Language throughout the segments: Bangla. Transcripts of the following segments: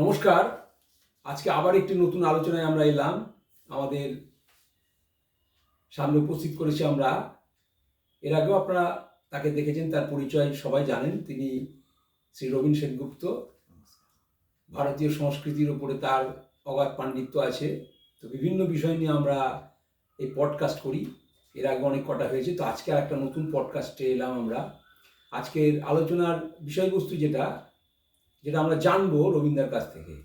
নমস্কার। আজকে আবার একটি নতুন আলোচনায় আমরা এলাম। আমাদের সামনে উপস্থিত করেছি আমরা, এর আগেও আপনারা তাকে দেখেছেন, তার পরিচয় সবাই জানেন। তিনি শ্রী রবীন সেনগুপ্ত। ভারতীয় সংস্কৃতির উপরে তার অগাধ পাণ্ডিত্য আছে। তো বিভিন্ন বিষয় নিয়ে আমরা এই পডকাস্ট করি, এর আগে অনেক কটা হয়েছে। তো আজকে আর একটা নতুন পডকাস্টে এলাম আমরা। আজকের আলোচনার বিষয়বস্তু যেটা আমরা জানবো রবীন্দ্রের কাছ থেকে,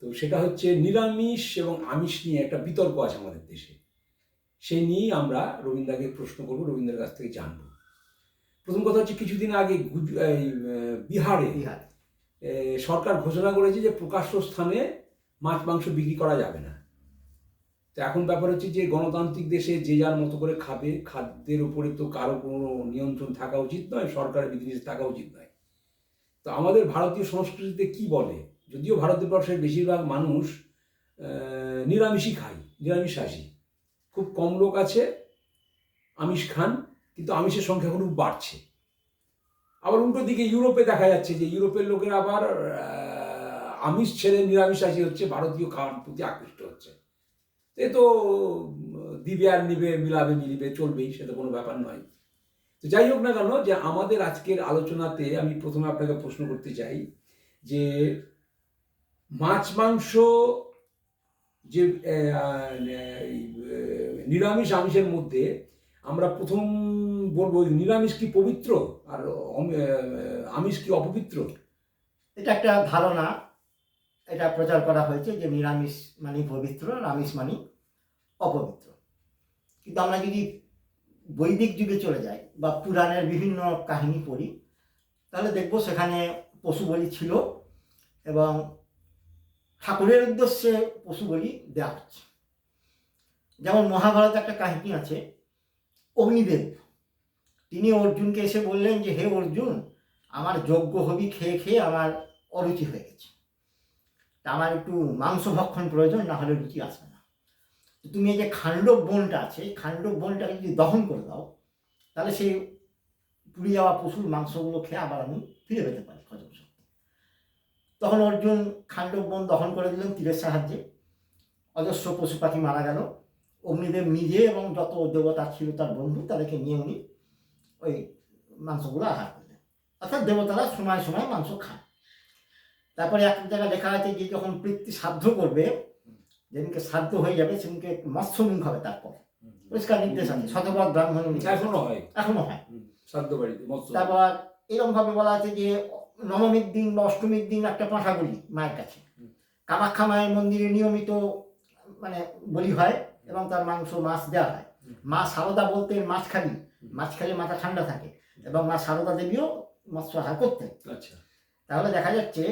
তো সেটা হচ্ছে নিরামিষ এবং আমিষ নিয়ে একটা বিতর্ক আছে আমাদের দেশে। সেই নিয়েই আমরা রবীন্দ্রকে প্রশ্ন করবো, রবীন্দ্রের কাছ থেকে জানবো। প্রথম কথা হচ্ছে, কিছুদিন আগে বিহারে সরকার ঘোষণা করেছে যে প্রকাশ্য স্থানে মাছ মাংস বিক্রি করা যাবে না। তো এখন ব্যাপার হচ্ছে যে গণতান্ত্রিক দেশে যে যার মতো করে খাবে, খাদ্যের উপরে তো কারো কোনো নিয়ন্ত্রণ থাকা উচিত নয়, সরকারের বিধিনিষেধ থাকা উচিত নয়। তো আমাদের ভারতীয় সংস্কৃতিতে কি বলে, যদিও ভারতবর্ষের বেশিরভাগ মানুষ নিরামিষই খায়, নিরামিষাশী, খুব কম লোক আছে আমিষ খান, কিন্তু আমিষের সংখ্যা খুব বাড়ছে। আবার উল্টো দিকে ইউরোপে দেখা যাচ্ছে যে ইউরোপের লোকেরা আবার আমিষ ছেড়ে নিরামিষাশী হচ্ছে, ভারতীয় খাওয়ার প্রতি আকৃষ্ট হচ্ছে। এ তো দিবে আর নিবে, মিলাবে মিলিবে, চলবেই, সেটা কোনো ব্যাপার নয়। তো যাই হোক না কেন, যে আমাদের আজকের আলোচনাতে আমি প্রথমে আপনাকে প্রশ্ন করতে চাই যে মাছ মাংস, যে নিরামিষ আমিষের মধ্যে আমরা প্রথম বলবো, নিরামিষ কি পবিত্র আর আমিষ কি অপবিত্র? এটা একটা ধারণা, এটা প্রচার করা হয়েছে যে নিরামিষ মানে পবিত্র আর আমিষ মানে অপবিত্র। কিন্তু আমরা যদি বৈদিক যুগে চলে যাই বা পুরাণের বিভিন্ন কাহিনী পড়ি, তাহলে দেখব সেখানে পশু বলি ছিল এবং ঠাকুরের উদ্দেশ্যে পশু বলি দেওয়া হচ্ছে। যেমন মহাভারতে একটা কাহিনী আছে, অগ্নিদেব তিনি অর্জুনকে এসে বললেন যে হে অর্জুন, আমার যজ্ঞ হবি খেয়ে খেয়ে আমার অরুচি হয়ে গেছে, তা আমার একটু মাংস ভক্ষণ প্রয়োজন, না হলে রুচি আসবে না। তুমি এই যে খাণ্ডব বনটা আছে, খাণ্ডব বনটাকে যদি দহন করে দাও, তাহলে সেই পুড়ে যাওয়া পশুর মাংসগুলো খেয়ে আবার আমি ফিরে পেতে পারি হজম শক্তি। তখন অর্জুন খাণ্ডব বন দহন করে দিলেন তীরের সাহায্যে, অজস্র পশু পাখি মারা গেল। অগ্নিদেব নিজে এবং যত দেবতা ছিল তার বন্ধু, তাদেরকে নিয়ে উনি ওই মাংসগুলো আহার করলেন। অর্থাৎ দেবতারা সময় সময় মাংস খায়। তারপরে এক জায়গায় লেখা আছে যে যখন পৃথিবী শ্রাদ্ধ করবে, যেদিনকে শ্রাদ্ধ হয়ে যাবে সেদিনকে মৎস্যমুখ হবে। তারপর পরিষ্কার নির্দেশ আছে, শতপথ ব্রাহ্মণ এখনো হয় শ্রাদ্ধ বাড়িতে। তারপর এরকম ভাবে বলা আছে যে নবমীর দিন বা অষ্টমীর দিন একটা পাঁঠা বলি মায়ের কাছে। কামাখ্যা মায়ের মন্দিরে নিয়মিত মানে বলি হয় এবং তার মাংস মাছ দেওয়া হয়। মা সারদা বলতেন মাছ খেলে মাথা ঠান্ডা থাকে, এবং মা সারদা দেবীও মৎস্য আহার করতেন। তাহলে দেখা যাচ্ছে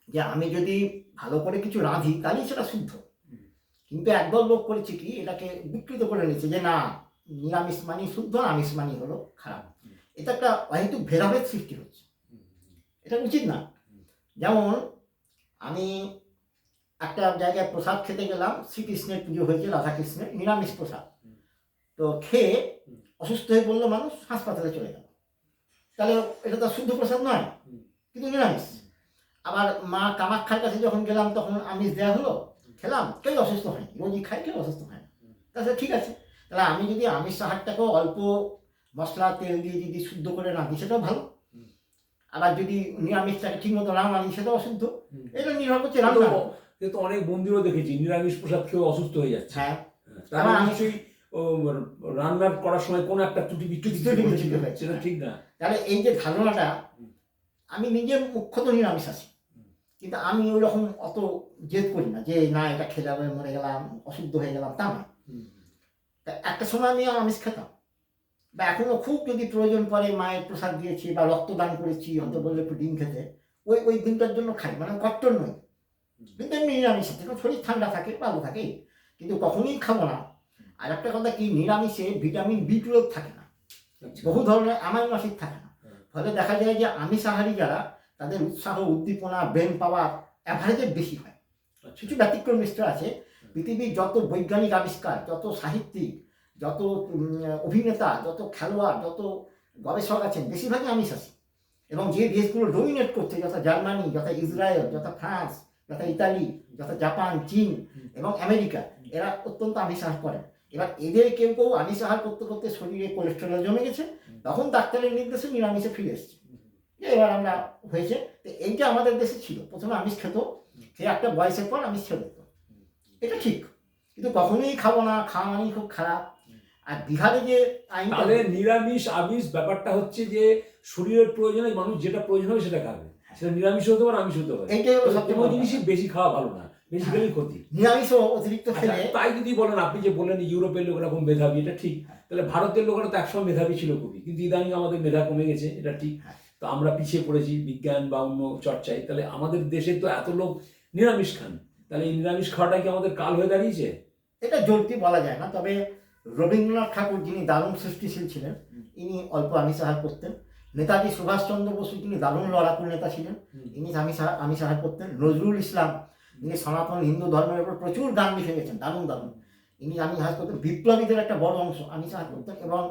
যে আমি যদি ভালো করে কিছু রাঁধি তাহলেই সেটা শুদ্ধ। কিন্তু একদল লোক করেছে কি, এটাকে বিকৃত করে নিচ্ছে যে না, নিরামিষ মানি শুদ্ধ, আমিষ মানি হলো খারাপ। এটা একটা অহেতুক ভেদাভেদ সৃষ্টি হচ্ছে, এটা উচিত না। যেমন আমি একটা জায়গায় প্রসাদ খেতে গেলাম, শ্রীকৃষ্ণের পুজো হয়েছে, রাধাকৃষ্ণের নিরামিষ প্রসাদ। তো খেয়ে অসুস্থ হয়ে পড়লো মানুষ, হাসপাতালে চলে গেল। তাহলে এটা তো শুদ্ধ প্রসাদ নয়, কিন্তু নিরামিষ। আবার মা কামাখ্যার কাছে যখন গেলাম তখন আমিষ দেওয়া হলো, খেলাম, কেউ অসুস্থ হয়নি, রোগী খাই, কেউ অসুস্থ হয় না। তাহলে ঠিক আছে। তাহলে আমি যদি আমিষ আহারটাকেও অল্প মশলা তেল দিয়ে যদি শুদ্ধ করে রাঁধি সেটাও ভালো, আবার যদি নিরামিষটাকে ঠিক মতো না রাঁধি সেটাও অশুদ্ধ। এটা নির্ভর করছে রান্না। কিন্তু অনেক মন্দিরও দেখেছি নিরামিষ প্রসাদ খেয়ে অসুস্থ হয়ে যাচ্ছে। হ্যাঁ, তার নিশ্চয়ই রান্নার করার সময় কোনো একটা ত্রুটি বিচ্যুতি হচ্ছে, সেটা ঠিক না। তাহলে এই যে ধারণাটা, আমি নিজে মুখ্যত নিরামিষ আছি, কিন্তু আমি ওই রকম অত জেদ করি না যে না এটা খেলে আমি মরে গেলাম, অশুদ্ধ হয়ে গেলাম, তা না। তা একটা সময় আমি আমিষ খেতাম, বা এখনো খুব যদি প্রয়োজন পড়ে, মায়ের প্রসাদ দিয়েছি বা রক্তদান করেছি, হয়তো বললে একটু ডিম খেতে, ওই দিনটার জন্য খাই, মানে কট্টর নই। কিন্তু এমনি নিরামিষ আছে, শরীর ঠান্ডা থাকে, ভালো থাকে, কিন্তু কখনোই খাবো না। আর একটা কথা কি, নিরামিষে ভিটামিন B12 থাকে না, বহু ধরনের অ্যামাইনো অ্যাসিড থাকে না। ফলে দেখা যায় যে আমিষাহারী যারা, তাদের উৎসাহ, উদ্দীপনা, ব্রেন পাওয়ার অ্যাভারেজের বেশি হয়। কিছু ব্যতিক্রম নিশ্চয় আছে। পৃথিবীর যত বৈজ্ঞানিক আবিষ্কার, যত সাহিত্যিক, যত অভিনেতা, যত খেলোয়াড়, যত গবেষক আছেন, বেশিরভাগই আমিষ আছে। এবং যে দেশগুলো ডোমিনেট করছে, যথা জার্মানি, যথা ইসরায়েল, যথা ফ্রান্স, যথা ইতালি, যথা জাপান, চীন এবং আমেরিকা, এরা অত্যন্ত আমিষ আহার করেন। এবার এদের কেউ কেউ আমিষ আহার করতে করতে শরীরে কোলেস্টেরল জমে গেছে, তখন ডাক্তারের নির্দেশে নিরামিষে ফিরে এসছে। এবার আমরা হয়েছে, তো এইটা আমাদের দেশে ছিল। প্রথমে আমিষ খেত, সে একটা বয়সের পর আমিষ ছেড়ে দিত, এটা ঠিক। কিন্তু কখনোই খাবো না, খাওয়া মানেই খুব খারাপ। আর বিহারে যে আইন, তাহলে নিরামিষ আমিষ ব্যাপারটা হচ্ছে যে শরীরের প্রয়োজনে মানুষ যেটা প্রয়োজন হবে সেটা খাবে, সেটা নিরামিষ হতে পারে, আমিষ হতে পারে। এইটাই হলো তবে সবচেয়ে কোনো বড় জিনিসই কথা। বেশি খাওয়া ভালো না, বেশি খেলেই ক্ষতি। নিরামিষও অতিরিক্ত আচ্ছা, খেলে, তাই যদি বলেন, আপনি যে বললেন ইউরোপের লোকেরা খুব মেধাবী, এটা ঠিক। তাহলে ভারতের লোকেরা তো একসময় মেধাবী ছিল খুবই, কিন্তু ইদানিং আমাদের মেধা কমে গেছে, এটা ঠিক। তো আমরা পিছিয়ে পড়েছি বিজ্ঞান বা অন্য চর্চায়। তাহলে আমাদের দেশে তো এত লোক নিরামিষ খান, তাহলে এই নিরামিষ খাওয়াটা কি আমাদের কাল হয়ে দাঁড়িয়েছে? এটা জোর দিয়ে বলা যায় না। তবে রবীন্দ্রনাথ ঠাকুর, যিনি দারুণ সৃষ্টিশীল ছিলেন, ইনি অল্প আমিষ আহার করতেন। নেতাজি সুভাষচন্দ্র বসু, যিনি দারুণ লড়াকু নেতা ছিলেন, ইনি আমিষ আহার করতেন। নজরুল ইসলাম, যিনি সনাতন হিন্দু ধর্মের উপর প্রচুর গান লিখে গেছেন, দারুণ দারুণ, ইনি আমিষ আহার করতেন। বিপ্লবীদের একটা বড় অংশ আমিষ আহার করতেন। এবং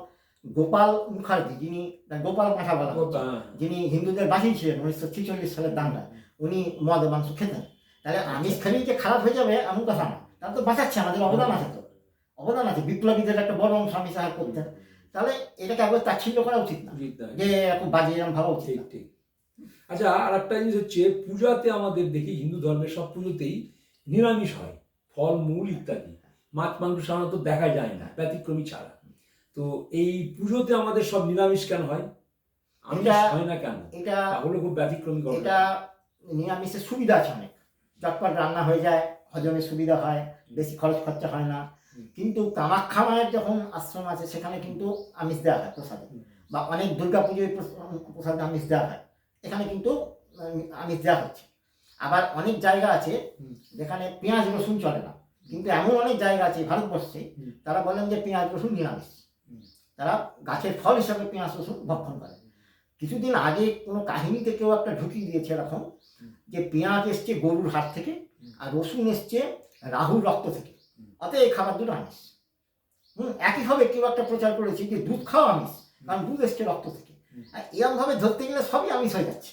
গোপাল মুখার্জি, যিনি গোপাল মাথা বলা হচ্ছে, যিনি হিন্দুদের বাঁচিয়েছিলেন 1946 সালের দাঙ্গায়, উনি মদ মাংস খেতেন। তাহলে আমিষ খেলেই যে খারাপ হয়ে যাবে এমন কথা না, তারা তো বাঁচাচ্ছে, আমাদের অবদান আছে, তো অবদান আছে। বিপ্লবীদের একটা বড় অংশ আমিষ আহার করতেন। তাহলে এটাকে একবার তাচ্ছিল্য করা উচিত না, যে খুব বাজে, এরকম ভাবা উচিত ঠিক না। ঠিক। আচ্ছা, আর একটা জিনিস হচ্ছে, পূজাতে আমাদের দেখি হিন্দু ধর্মের সব পুজোতেই নিরামিষ হয়, ফল মূল ইত্যাদি, মাছ মাংস সাধারণত দেখা যায় না, ব্যতিক্রমী ছাড়া। তো এই পুজোতে আমাদের সব নিরামিষ কেন হয়? আমিষ হয় না কেন? এটা তাহলে খুব ব্যতিক্রমী ঘটনা। এটা নিরামিষের সুবিধা আছে অনেক, চটপট রান্না হয়ে যায়, হজমের সুবিধা হয়, বেশি খরচ খরচা হয় না। কিন্তু কামাখ্যা মায়ের যখন আশ্রম আছে, সেখানে কিন্তু আমিষ দেওয়া হয় প্রসাদে, বা অনেক দুর্গা পুজোয় প্রসাদে আমিষ দেওয়া হয়, এখানে কিন্তু আমিষ দেওয়া হচ্ছে। আবার অনেক জায়গা আছে যেখানে পেঁয়াজ রসুন চলে না, কিন্তু এমন অনেক জায়গা আছে ভারতবর্ষে, তারা বলেন যে পেঁয়াজ রসুন নিরামিষ, তারা গাছের ফল হিসাবে পেঁয়াজ রসুন ভক্ষণ করে। কিছুদিন আগে কোনো কাহিনীতে কেউ একটা ঢুকিয়ে দিয়েছে এরকম, যে পেঁয়াজ এসছে গরুর হাট থেকে, আর রসুন এসছে রাহুর রক্ত থেকে, অতএব এই খাবার দুটো আমিষ। একইভাবে কেউ একটা প্রচার করেছে যে দুধ খাওয়া আমিষ, কারণ দুধ এসছে রক্ত থেকে। এরকমভাবে ধরতে গেলে সবই আমিষ হয়ে যাচ্ছে।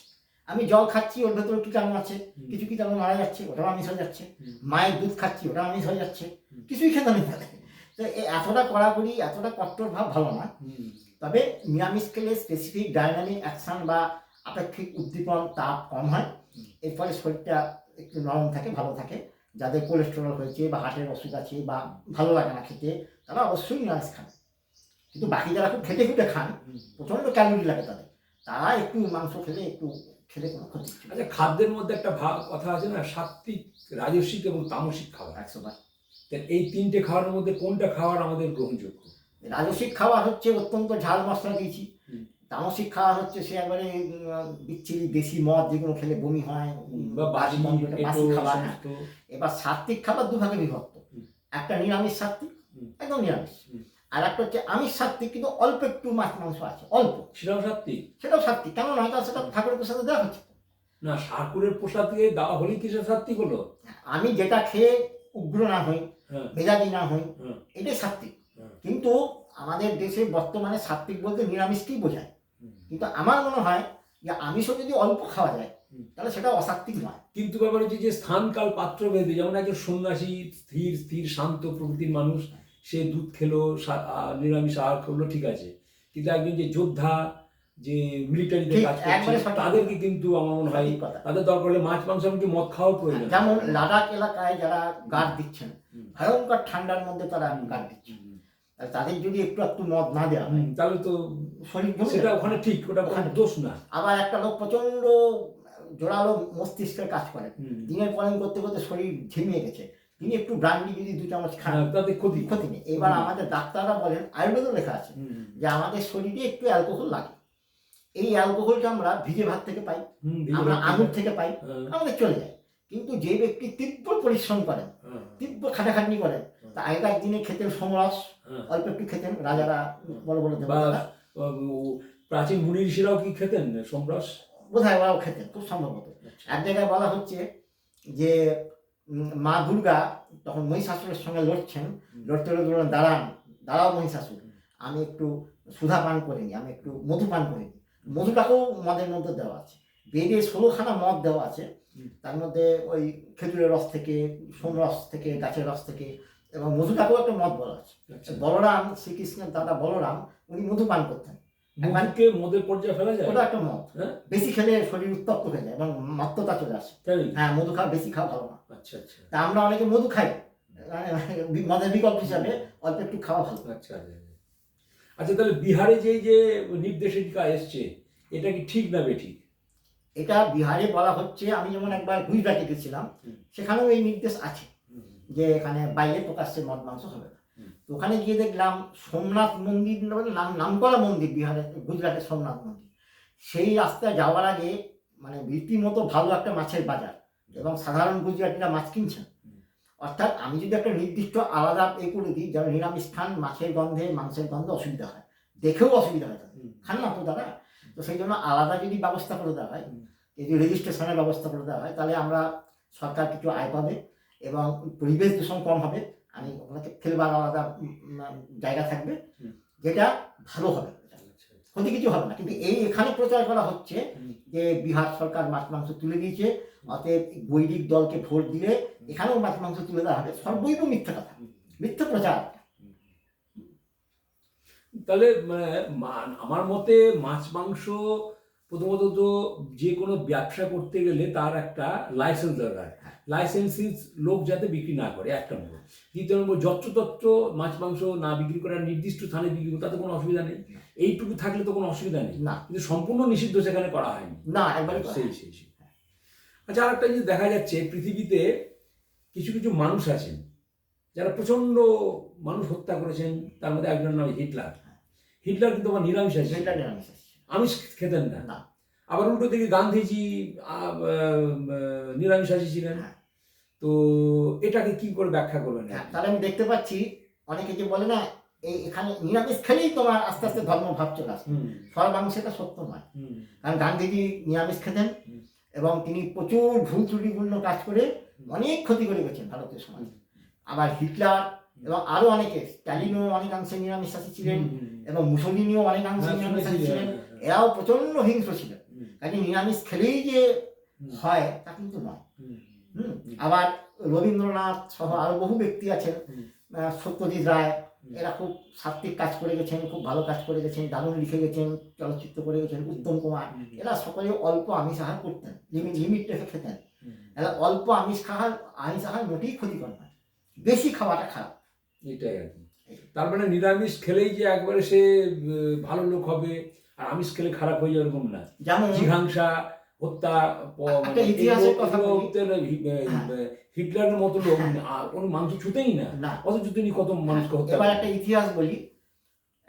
আমি জল খাচ্ছি, ওর ভেতরে কীটাণু আছে, কিছু কীটাণু মারা যাচ্ছে, ওটাও আমিষ হয়ে যাচ্ছে। মায়ের দুধ খাচ্ছি, ওটা আমিষ হয়ে যাচ্ছে, কিছুই খেতে নেই তাহলে। তো এতটা কড়াকড়ি, এতটা কট্টর ভাব ভালো না। তবে নিরামিষ খেলে স্পেসিফিক ডায়নামিক অ্যাকশন বা আপেক্ষিক উদ্দীপন তাপ কম হয়, এর ফলে শরীরটা একটু নরম থাকে, ভালো থাকে। যাদের কোলেস্টেরল হয়েছে বা হার্টের ওষুধ আছে বা ভালো লাগে না খেতে, তারা অবশ্যই নিরামিষ খান। কিন্তু বাকি যারা খুব খেটে খুঁটে খান, প্রচণ্ড ক্যালোরি লাগে তাদের, তারা একটু মাংস খেলে কোনো ক্ষতি। আচ্ছা, খাদ্যের মধ্যে একটা কথা আছে না, সাত্বিক, রাজস্বিক এবং তামসিক খাবার। 100বার। এই তিনটে খাবারের মধ্যে কোনটা খাবার আমাদের গ্রহণযোগ্য? রাজস্বিক খাবার হচ্ছে অত্যন্ত ঝাল মশলা দিয়েছি, তামসিক খাওয়া হচ্ছে সে একবারে বিচ্ছিরি দেশি মদ, যেগুলো খেলে বমি হয় বা বাসি খাবার। এবার সাত্বিক খাবার দুভাগে বিভক্ত, একটা নিরামিষ সাত্বিক, একদম নিরামিষ, আর একটা হচ্ছে আমিষ সাত্বিক, কিন্তু অল্প একটু মাছ মাংস আছে, অল্প, সেটাও সাত্বিক। সেটাও সাত্বিক। কেমন হয়, সেটা ঠাকুরের প্রসাদে দেওয়া হচ্ছে না, ঠাকুরের প্রসাদকে দেওয়া হলেই কি সেটা সাত্বিক হলো? আমি যেটা খেয়ে উগ্র না হই, মেজাজি না হই, এটাই সাত্বিক। কিন্তু আমাদের দেশে বর্তমানে সাত্বিক বলতে নিরামিষকেই বোঝায়। কিন্তু আমার মনে হয় যে আমিষও যদি অল্প খাওয়া যায়, তাহলে সেটা অসাত্বিক নয়। কিন্তু ব্যাপার হচ্ছে যে স্থানকাল পাত্র ভেদে, যেমন একজন সন্ন্যাসী, স্থির স্থির শান্ত প্রকৃতির মানুষ, সে দুধ খেলো, নিরামিষ আহার করলো, ঠিক আছে। কিন্তু একজন যে যোদ্ধা, যে মিলিটারিতে কাজ করছে, তাদেরকে কিন্তু আমার মনে হয় তাদের দরকার হলে মাছ মাংস, এমনকি মদ খাওয়ার প্রয়োজন। যেমন লাদাখ এলাকায় যারা গার্ড দিচ্ছেন, ভয়ঙ্কর ঠান্ডার মধ্যে তারা গার্ড দিচ্ছেন, তাদের যদি একটু মদ না দেওয়া হয়, তাহলে তো শরীর, সেটা ওখানে ঠিক, ওটা ওখানে দোষ না। আবার একটা লোক প্রচন্ড জোরালো মস্তিষ্কের কাজ করে, দিনের পর দিন করতে করতে শরীর ঝিমিয়ে গেছে, তিনি একটু ব্রান্ডি যদি 2 চামচ খান, তাতে ক্ষতি নেই। এবার আমাদের ডাক্তাররা বলেন, আয়ুর্বেদও লেখা আছে যে আমাদের শরীরে একটু অ্যালকোহল লাগে। এই অ্যালকোহলটা আমরা ভিজে ভাত থেকে পাই, আমরা আঙুর থেকে পাই, আমাদের চলে যায়। কিন্তু যে ব্যক্তি তীব্র পরিশ্রম করেন, তীব্র খাটাখাটনি করেন, তা আগেকার দিনে খেতেন সোমরস, অল্প একটু খেতেন রাজারা, বড় বড় দেবতারা। প্রাচীন মুনি ঋষিরাও কি খেতেন সোমরস? বোধহয় ওরাও খেতেন, খুব সম্ভবত। এক জায়গায় বলা হচ্ছে যে মা দুর্গা তখন মহিষাসুরের সঙ্গে লড়ছেন, লড়তে দাঁড়াও মহিষাসুর, আমি একটু সুধা পান করে নিই, আমি একটু মধু পান করে নিই। মধুটাকেও মদের মধ্যে দেওয়া আছে। বেদে 16খানা মদ দেওয়া আছে, তার মধ্যে ওই খেজুরের রস থেকে, সোম রস থেকে, গাছের রস থেকে, এবং মধুটাকেও একটা মদ বলা আছে। বলরাম, শ্রীকৃষ্ণের দাদা বলরাম, উনি মধু পান করতেন। মধুকে মদের পর্যায়ে ফেলা যায়? ওটা একটা মদ, বেশি খেলে শরীর উত্তপ্ত হয়ে যায় এবং মত্ততা চলে আসে। হ্যাঁ, মধু খাওয়া বেশি খাওয়া ভালো না। আচ্ছা আচ্ছা। তা আমরা অনেকে মধু খাই মদের বিকল্প হিসাবে, অল্প একটু খাওয়া ভালো। আচ্ছা আচ্ছা, তাহলে বিহারে যে নির্দেশিকা এসছে, এটা কি ঠিক না বেঠিক? এটা বিহারে বলা হচ্ছে, আমি যেমন একবার গুজরাটে গেছিলাম, সেখানেও এই নির্দেশ আছে যে এখানে বাইরে প্রকাশ্যে মদ মাংস হবে না। তো ওখানে গিয়ে দেখলাম সোমনাথ মন্দির, নামকরা মন্দির বিহারে, গুজরাটের সোমনাথ মন্দির, সেই রাস্তায় যাওয়ার আগে মানে রীতিমতো ভালো একটা মাছের বাজার, এবং সাধারণ গুজরাটিরা মাছ কিনছেন। অর্থাৎ আমি যদি একটা নির্দিষ্ট আলাদা করে দিই, যেমন নিরামিষ খান, মাছের গন্ধে, মাংসের গন্ধে অসুবিধা হয়, দেখেও অসুবিধা হয়, খান না তো দাদা। তো সেই জন্য আলাদা যদি ব্যবস্থা করে দেওয়া হয়, যদি রেজিস্ট্রেশনের ব্যবস্থা করে দেওয়া হয়, তাহলে আমরা সরকার কিছু আয় পাবে এবং পরিবেশ দূষণ কম হবে। আমি ওনাকে ফেলবার আলাদা জায়গা থাকবে, যেটা ভালো হবে, ক্ষতি কিছু হবে না। কিন্তু এখানে প্রচার করা হচ্ছে যে বিহার সরকার মাছ মাংস তুলে দিয়েছে, অতএব বৈদিক দলকে ভোট দিলে এখানেও মাছ মাংস তুলে দেওয়া হবে। সর্বৈব মিথ্যা কথা, মিথ্যা প্রচার। তাহলে আমার মতে মাছ মাংস প্রথমত তো যে কোনো ব্যবসা করতে গেলে তার একটা লাইসেন্স দরকার। লাইসেন্সিস লোক যাতে বিক্রি না করে, এক নম্বর। দ্বিতীয় নম্বর, যত্রতত্র মাছ মাংস না বিক্রি করার, নির্দিষ্ট স্থানে বিক্রি করে, তাতে কোনো অসুবিধা নেই। এইটুকু থাকলে তো কোনো অসুবিধা নেই না, কিন্তু সম্পূর্ণ নিষিদ্ধ সেখানে করা হয়নি না, একবারে সেই। আচ্ছা, আর একটা জিনিস দেখা যাচ্ছে, পৃথিবীতে কিছু কিছু মানুষ আছেন যারা প্রচন্ড মানুষ হত্যা করেছেন। তার মধ্যে একজন নাম হিটলার। হিটলার কিন্তু আবার নিরামিষ আছে, আমিষ খেতেন না। আবার উল্টো দিকে গান্ধীজি নিরামিষাশী ছিলেন। তো এটাকে কি করে ব্যাখ্যা করবেন? তাহলে আমি দেখতে পাচ্ছি অনেকে যে বলে না, এখানে নিরামিষ খেলেই তোমার আস্তে আস্তে ধর্মভাব চলে আসে। সর্বাংশে এটা সত্য নয়। কারণ গান্ধীজি নিরামিষ খেতেন এবং তিনি প্রচুর ভুল ত্রুটিপূর্ণ কাজ করে অনেক ক্ষতি করে গেছেন ভারতীয় সমাজ। আবার হিটলার এবং আরো অনেকে, স্ট্যালিনও অনেকাংশে নিরামিষাশী ছিলেন এবং মুসলিনিও অনেকাংশে নিরামিষাশী ছিলেন। এরাও প্রচন্ড হিংস্র ছিলেন। কাজে নিরামিষ খেলেই যে হয় তা কিন্তু নয়। আবার রবীন্দ্রনাথ সহ আরো বহু ব্যক্তি আছেন, সত্যজিৎ রায়, এরা খুব সাত্ত্বিক কাজ করে গেছেন, খুব ভালো কাজ করে গেছেন, দারুণ লিখে গেছেন, চলচ্চিত্র করে গেছেন। উত্তম কুমার, এরা সকলে অল্প আমিষ আহার করতেন, লিমিট রেখে খেতেন। এরা অল্প আমিষ আহার মোটেই ক্ষতিকর নয়, বেশি খাওয়াটা খারাপ। এটাই আর কি। তার মানে নিরামিষ খেলেই যে একবারে সে ভালো লোক হবে আর আমিষ খেলে খারাপ হয়ে যাবে এরকম না। যেমন জিঘাংসা, হত্যা, ইতিহাসের কথা হিটলারের মতো লোক কোনো মাংস ছুতেই না, অথচ তিনি কত মানুষকে হত্যা। এবার একটা ইতিহাস বলি।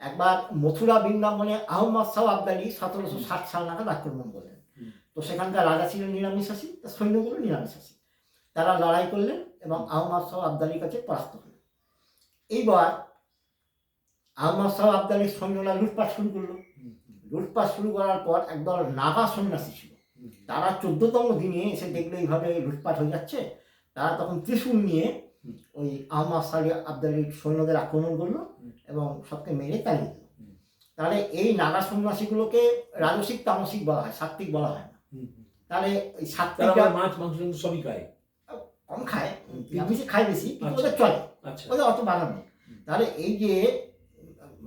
একবার মথুরা বৃন্দাবনে আহমদ শাহ আবদালি 1760 সাল নাগাদ আক্রমণ করলেন। তো সেখানকার রাজা ছিলেন নিরামিষাশী, তার সৈন্যগুলো নিরামিষাশী। তারা লড়াই করলেন এবং আহমদ শাহ আবদালির কাছে পরাস্ত হলেন। এইবার আহমদ শাহ আবদালির সৈন্যরা লুটপাট শুরু করলো। লুটপাট শুরু করার পর একদল নাগা সন্ন্যাসী ছিল, তারা 14তম দিনে এসে দেখলো এইভাবে লুটপাট হয়ে যাচ্ছে। তারা তখন ত্রিশূল নিয়ে ওই আহমদ শাহ আবদালির সৈন্যদের আক্রমণ করলো এবং সবকে মেরে তাড়িয়ে দিল। তাহলে এই নাগা সন্ন্যাসীগুলোকে রাজসিক তামসিক বলা হয়, সাত্ত্বিক বলা হয় না। তাহলে ওই সাত্ত্বিকরা মাছ মাংস সবই খায়, কম খায়, নিরামিষে খায় বেশি, কিন্তু ওদের চলে, ওদের অত বাধা নেই। তাহলে এই যে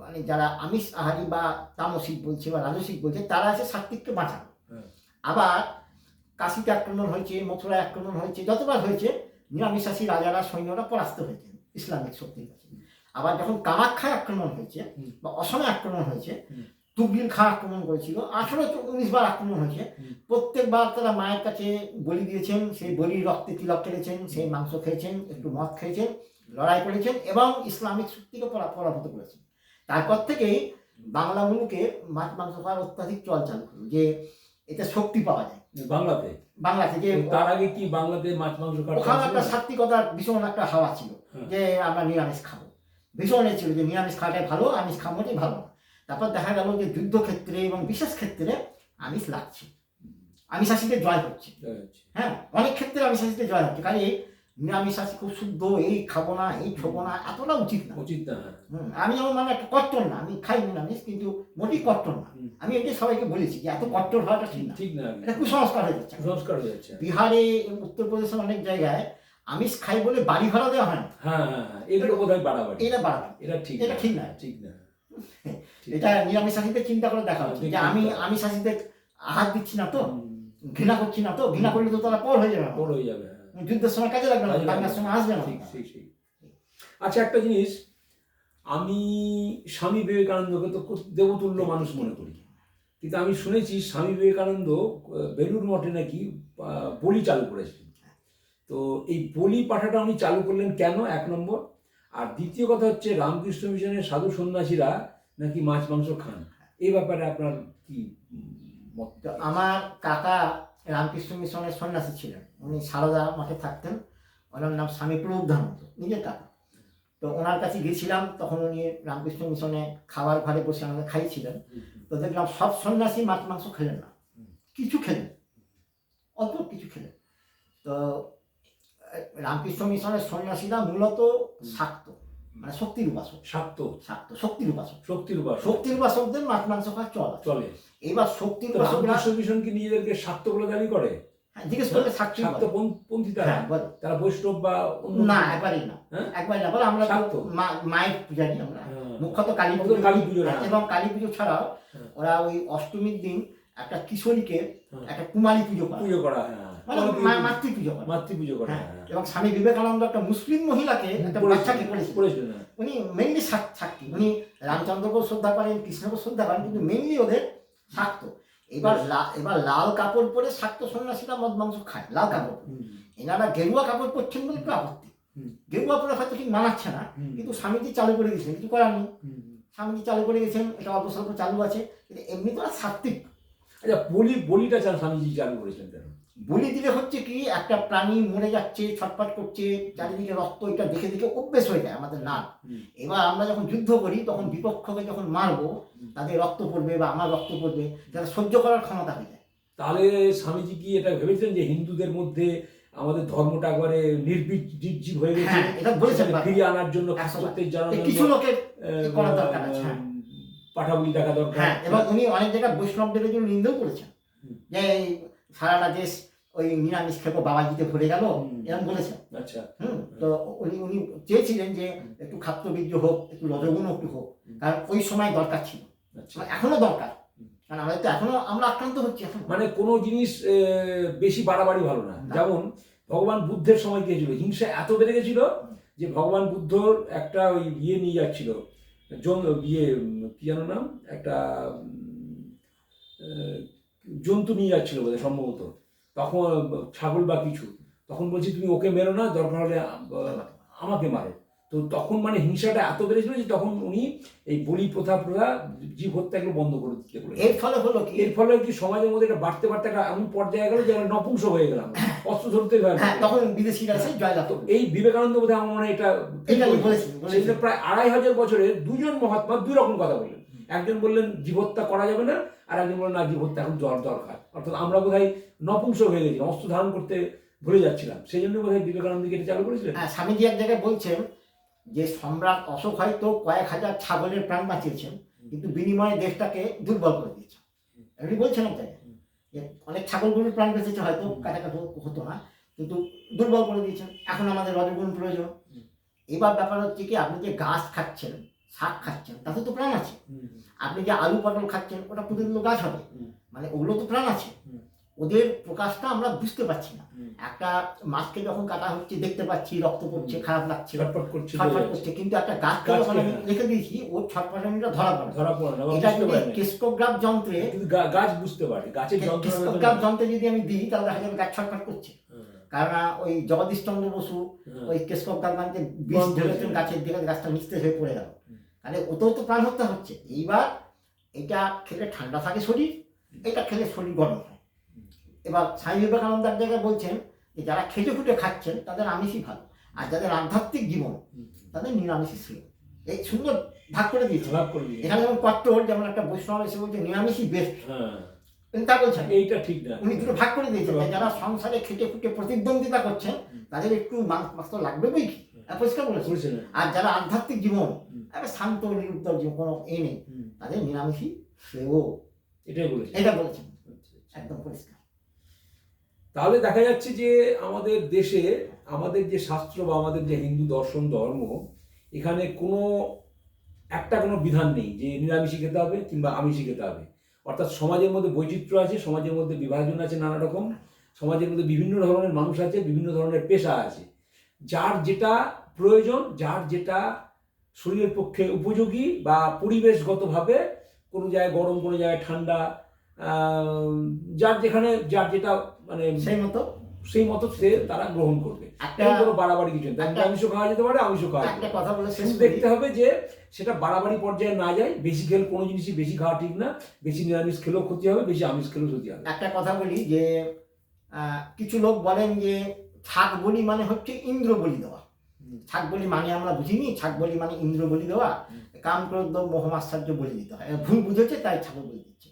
মানে যারা আমিষ আহারী বা তামসিক বলছে বা রাজসিক বলছে, তারা আছে সাত্ত্বিককে বাঁচানো। আবার কাশীতে আক্রমণ হয়েছে, মথুরায় আক্রমণ হয়েছে, যতবার হয়েছে নিরামিষাশী রাজারা, সৈন্যরা পরাস্ত হয়েছে ইসলামিক শক্তির কাছে। আবার যখন কামাখ্যায় আক্রমণ হয়েছে বা অসমে আক্রমণ হয়েছে, তুগলিল খাঁ আক্রমণ করেছিল, 18-19 বার আক্রমণ হয়েছে। প্রত্যেকবার তারা মায়ের কাছে বলি দিয়েছেন, সেই বলির রক্তে তিলক কেটেছেন, সেই মাংস খেয়েছেন, একটু মদ খেয়েছেন, লড়াই করেছেন এবং ইসলামিক শক্তিকে পরাভূত করেছেন। তারপর থেকেই বাংলা মুলুকে মাছ মাংস খাওয়ার অত্যাধিক চল চালু হলো, যে এতে শক্তি পাওয়া যায়। বাংলাতে যে তার আগে কি বাংলাতে মাছ মাংস ওখানে একটা সাত্ত্বিকতার ভীষণ একটা হাওয়া ছিল, যে আমরা নিরামিষ খাবো, ভীষণ ছিল যে নিরামিষ খাওয়াটাই ভালো, আমিষ খাওয়াটাই ভালো না। তারপর দেখা গেল যে যুদ্ধক্ষেত্রে এবং বিশেষ ক্ষেত্রে আমিষ লাগছে, আমিষাশীদের জয় হচ্ছে। হ্যাঁ, অনেক ক্ষেত্রে আমিষাশীদের জয় হচ্ছে। কারণ নিরামিষ আছে খুব শুদ্ধ, এই খাবো না, এই ছোবো না, এতটা উচিত না। উচিত না। আমি যেমন মানে একটা কট্টর না, আমি খাই নিরামিষ কিন্তু মোটেই কট্টর না। আমি এটাই সবাইকে বলেছি যে এত কট্টর হওয়াটা ঠিক না, ঠিক না, এটা কুসংস্কার হয়ে যাচ্ছে। সংস্কার হয়ে যাচ্ছে। বিহারে, উত্তরপ্রদেশের অনেক জায়গায় আমিষ খাই বলে বাড়ি ভাড়া দেওয়া হয় না। হ্যাঁ হ্যাঁ হ্যাঁ, এগুলো বোধহয় বাড়াবাড়ি। এটা বাড়াবাড়ি, এটা ঠিক এটা ঠিক না। ঠিক না। এটা নিরামিষাশীদের চিন্তা করে দেখা উচিত যে আমি আমিষাশীদের আহার দিচ্ছি না তো, ঘৃণা করছি না তো, ঘৃণা করলে তো তারা পর হয়ে যাবে, বড় হয়ে যাবে। যুদ্ধের সময় কাজে লাগবে না, বাংলার সময় আসবে না। ঠিক ঠিক ঠিক। আচ্ছা, একটা জিনিস, আমি স্বামী বিবেকানন্দকে তো খুব দেবতুল্য মানুষ মনে করি, কিন্তু আমি শুনেছি স্বামী বিবেকানন্দ বেলুড় মঠে নাকি বলি চালু করেছিলেন। তো এই বলি পাঠাটা উনি চালু করলেন কেন, এক নম্বর। আর দ্বিতীয় কথা হচ্ছে রামকৃষ্ণ মিশনের সাধু সন্ন্যাসীরা নাকি মাছ মাংস খান, এই ব্যাপারে আপনার কি মত? তো আমার কাকা রামকৃষ্ণ মিশনের সন্ন্যাসী ছিলেন, উনি সারদা মঠে থাকতেন, ওনার নাম স্বামী প্রবুদ্ধানন্দ, নিজের কাকা। তো ওনার কাছে গিয়েছিলাম, তখন উনি রামকৃষ্ণ মিশনে খাবার ঘরে বসে আমাকে খাইয়েছিলেন। তো দেখলাম সব সন্ন্যাসী মাছ মাংস খেলেন না, কিছু খেলেন, অল্প কিছু খেলেন। তো রামকৃষ্ণ মিশনের সন্ন্যাসীরা মূলত শাক্ত, মানে শক্তির উপাসক। শাক্ত, শাক্ত শক্তির উপাসক, শক্তির উপাসক। শক্তির উপাসকদের মাছ মাংস খাওয়া চলে। এবার শক্তির তো উপাসকরা, রামকৃষ্ণ মিশন কি নিজেদেরকে শাক্ত বলে দাবি করে? জিজ্ঞেস করলে শাক্তি শাক্ত পন্থী তারা? হ্যাঁ বলে। তারা বৈষ্ণব বা অন্য? না, একবারই না, হ্যাঁ? একবারই না। বলে আমরা তো শাক্ত। মায়ের পূজারি, আমরা হ্যাঁ। মুখ্যত কালী পুজো, কালী পুজো, হ্যাঁ। এবং কালী পুজো ছাড়াও হ্যাঁ। ওরা ওই অষ্টমীর দিন একটা কিশোরীকে হ্যাঁ। একটা কুমারী পুজো করে, পুজো করা, হ্যাঁ, মানে মাতৃ পুজো করে। মাতৃ পুজো করে, হ্যাঁ। হ্যাঁ। এবং স্বামী বিবেকানন্দ একটা মুসলিম মহিলাকে, একটা বাচ্চাকে করেছিলেন, হ্যাঁ। উনি মেনলি শাক্তি, উনি রামচন্দ্রকেও শ্রদ্ধা করেন, কৃষ্ণকেও শ্রদ্ধা করেন, কিন্তু মেনলি ওদের শাক্ত। এবার লাল কাপড় পরে শাক্ত সন্ন্যাসীরা মদ মাংস খায়, লাল কাপড় পরে। এনারা গেরুয়া কাপড় পরছেন বলে একটু আপত্তি, গেরুয়া পরে হয়তো ঠিক মানাচ্ছে না, কিন্তু স্বামীজি চালু করে গেছেন, কিছু করার নেই, স্বামীজি চালু করে গেছেন, এটা অল্প স্বল্প চালু আছে, কিন্তু এমনি তো সাত্বিক। আচ্ছা, বলিটা স্বামীজি চালু করেছিলেন কেন? বলি দিলে হচ্ছে কি, একটা প্রাণী মরে যাচ্ছে, ছটফট করছে, চারিদিকে রক্ত, এটা দেখে দেখে অভ্যেস হয়ে যায় আমাদের না। এবার আমরা যখন যুদ্ধ করি, তখন বিপক্ষকে যখন মারবো, তাদের রক্ত পড়বে বা আমার রক্ত পড়বে, যারা সহ্য করার ক্ষমতা হয়ে যায়। তাহলে স্বামীজি কি এটা ভেবেছিলেন যে হিন্দুদের মধ্যে আমাদের ধর্মটা একবারে নির্জীব হয়ে গেছে, হ্যাঁ, এটা বলেছেন, ফিরিয়ে আনার জন্য, কিছু লোকের করার দরকার আছে, পাঠাবলি দেখা দরকার। হ্যাঁ, এবং উনি অনেক জায়গায় বৈষ্ণবদের জন্য নিন্দাও করেছেন, যে সারাটা দেশ ওই নিরামিষ খেপো বাবাজিতে ভরে গেল, এরকম বলেছেন। আচ্ছা। তো উনি চেয়েছিলেন যে একটু খাদ্যবীর্য হোক, একটু রজগুণও একটু হোক, কারণ ওই সময় দরকার ছিল, এখনো দরকার, কারণ আমাদের তো এখনো আমরা আক্রান্ত হচ্ছি এখন। মানে কোনো জিনিস বেশি বাড়াবাড়ি ভালো না। যেমন ভগবান বুদ্ধের সময় কি হয়েছিল, হিংসা এত বেড়ে গেছিল যে ভগবান বুদ্ধর একটা ওই ইয়ে নিয়ে যাচ্ছিল, ইয়ে কি জানো নাম, একটা জন্তু নিয়ে যাচ্ছিল বোধহয় সম্ভবত, তখন ছাগল বা কিছু, তখন বলছি তুমি ওকে মেরো না, দরকার হলে আমাকে মারো। তো তখন মানে হিংসাটা এত বেড়েছিল যে তখন উনি এই বলি প্রথা জীব হত্যা এগুলো বন্ধ করে দিতে বলে। এর ফলে হলো কি, এর ফলে কি সমাজের মধ্যে এটা বাড়তে বাড়তে একটা এমন পর্যায়ে গেল যে আমরা নপুংসক হয়ে গেলাম, অস্ত্র ধরতে গেলাম। তখন বিদেশিরা এসে জয়লাভ। তো এই বিবেকানন্দ বোধহয় আমার মনে হয় এটা বলেছিলেন, প্রায় 2500 বছরে দুজন মহাত্মা দুই রকম কথা বললেন। একজন বললেন জীব হত্যা করা যাবে না, আর একজন বললেন না, জীব হত্যা এখন দরকার। অর্থাৎ আমরা বোধহয় নপুংসক হয়ে গেছি, অস্ত্র ধারণ করতে ভুলে যাচ্ছিলাম, সেই জন্য বোধহয় বিবেকানন্দ এটা চালু করেছিলেন। হ্যাঁ, স্বামীজি এক জায়গায় বলছেন যে সম্রাট অশোক হয়তো কয়েক হাজার ছাগলের প্রাণ বাঁচিয়েছেন, কিন্তু বিনিময়ে দেশটাকে দুর্বল করে দিয়েছেন। এমনি বলছেন এক জায়গায় যে অনেক ছাগল গরুর প্রাণ বেঁচেছে, হয়তো কাটাকাটি হতো না, কিন্তু দুর্বল করে দিয়েছেন। এখন আমাদের রজগুণ প্রয়োজন। এবার ব্যাপার হচ্ছে কি, আপনি যে গাছ খাচ্ছেন, শাক খাচ্ছেন, তাতে তো প্রাণ আছে। আপনি যে আলু পটল খাচ্ছেন, ওটা প্রতিদিন গাছ হবে, মানে ওগুলো তো প্রাণ আছে। ওদের প্রকাশটা আমরা বুঝতে পারছি না। একটা মাছকে যখন কাটা হচ্ছে দেখতে পাচ্ছি, রক্ত পড়ছে, খারাপ লাগছে, ছটফট করছে, কিন্তু একটা গাছকে যখন আমি রেখে দিয়েছি, ওর ছটফটানিটা ধরা পড়ে না। এটা যদি কেস্কোগ্রাফ যন্ত্রে, গাছ বুঝতে পারে, গাছের কেস্কোগ্রাফ যন্ত্রে যদি আমি দিই, তাহলে দেখা যাবে গাছ ছটফট করছে। কারণ ওই জগদীশচন্দ্র বসু ওই কেস্কোগ্রাফ যন্ত্রে বিষ ঢেলেছেন গাছের দিকে, গাছটা নিস্তেজ হয়ে পড়ে গেল, তাহলে ওতেও তো প্রাণ হত্যা হচ্ছে। এইবার এটা খেলে ঠান্ডা থাকে শরীর, এটা খেলে শরীর গরম হয়। এবার স্বামী বিবেকানন্দ এক জায়গায় বলছেন যে যারা খেটে খুঁটে খাচ্ছেন তাদের আমিষই ভালো, আর যাদের আধ্যাত্মিক জীবন তাদের নিরামিষই শ্রেয়। এই সুন্দর ভাগ করে দিয়েছে। এখানে যেমন কট্টর, যেমন একটা বৈষ্ণব এসে বলছে নিরামিষই বেস্ট, কিন্তু তা বলছেন না। এইটা ঠিক না। উনি দুটো ভাগ করে দিয়েছেন, যে যারা সংসারে খেটে খুটে প্রতিদ্বন্দ্বিতা করছেন তাদের একটু মাছ তো লাগবে বই কি, পরিষ্কার বলেছে। বলছে না। আর যারা আধ্যাত্মিক জীবন একটা শান্ত নিরুত্তর জীবন, কোনো এ নেই, তাদের নিরামিষই শ্রেয়, এটাই বলেছে। এটা বলেছেন একদম পরিষ্কার। তাহলে দেখা যাচ্ছে যে আমাদের দেশে আমাদের যে শাস্ত্র বা আমাদের যে হিন্দু দর্শন ধর্ম, এখানে কোনো বিধান নেই যে নিরামিষই খেতে হবে কিংবা আমিষই খেতে হবে। অর্থাৎ সমাজের মধ্যে বৈচিত্র্য আছে, সমাজের মধ্যে বিভাজন আছে নানা রকম, সমাজের মধ্যে বিভিন্ন ধরনের মানুষ আছে, বিভিন্ন ধরনের পেশা আছে। যার যেটা প্রয়োজন, যার যেটা শরীরের পক্ষে উপযোগী বা পরিবেশগতভাবে কোনো জায়গায় গরম, কোনো জায়গায় ঠান্ডা, যার যেটা মানে সেই মতো সে তারা গ্রহণ করবে। কোনো বাড়াবাড়ি কিছু নেই। নিরামিষও খাওয়া যেতে পারে, আমিষও খাওয়া যেতে পারে। কথা বলে শেষ করি। দেখতে হবে যে সেটা বাড়াবাড়ি পর্যায়ে না যায়। বেশি খেলে কোনো জিনিসই বেশি খাওয়া ঠিক না। বেশি নিরামিষ খেলেও ক্ষতি হবে, বেশি আমিষ খেলেও ক্ষতি হবে। একটা কথা বলি যে কিছু লোক বলেন যে ছাগ বলি মানে হচ্ছে ইন্দ্র বলি দেওয়া। ছাগ বলি মানে আমরা বুঝিনি, ছাগ বলি মানে ইন্দ্র বলি দেওয়া, কাম ক্রোধ মোহমাশ্চর্য বলি দিতে হয়, ভুল বুঝেছে তাই ছাগল বলি দিচ্ছে।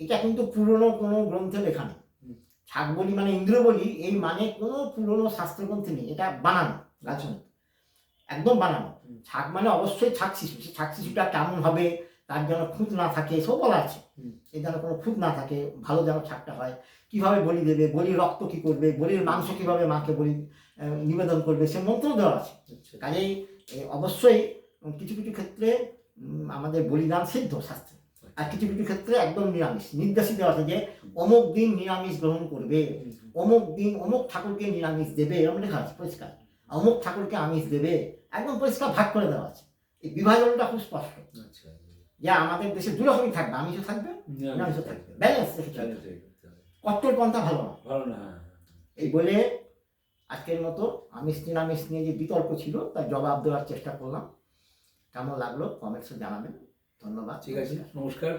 এটা কিন্তু পুরনো কোনো গ্রন্থে লেখা নেই। ছাগ বলি মানে ইন্দ্র বলি, এই মানে কোনো পুরনো শাস্ত্রগ্রন্থে নেই, এটা বানানো, রাজনীতি একদম বানানো। ছাগ মানে অবশ্যই ছাগ শিশু, সে ছাগ শিশুটা কেমন হবে, তার যেন খুঁত না থাকে, সব বলা আছে। এই যেন কোনো খুঁত না থাকে, ভালো যেন ছাগটা হয়, কিভাবে বলি দেবে, বলির রক্ত কি করবে, বলির মাংস কিভাবে মাকে বলি নিবেদন করবে, সে মন্ত্র দেওয়া আছে। কাজেই অবশ্যই কিছু কিছু ক্ষেত্রে আমাদের বলিদান সিদ্ধ শাস্ত্রে, আর কিছু কিছু ক্ষেত্রে একদম নিরামিষ নির্দেশিত আছে যে অমুক দিন নিরামিষ গ্রহণ করবে, অমুক দিন অমুক ঠাকুরকে নিরামিষ দেবে, এরকম লেখা আছে পরিষ্কার। অমুক ঠাকুরকে আমিষ দেবে, একদম পরিষ্কার ভাগ করে দেওয়া আছে। এই বিভাজনটা খুব স্পষ্ট যে আমাদের দেশে দু রকমই থাকবে, আমিষও থাকবে, নিরামিষও থাকবে, ব্যালেন্স। কট্টর পন্থা ভালো না। এই বলে আজকের মতো আমিষ নিরামিষ নিয়ে যে বিতর্ক ছিল তার জবাব দেওয়ার চেষ্টা করলাম। কেমন লাগলো কমেন্টসে জানাবেন। ধন্যবাদ। ঠিক আছে, নমস্কার।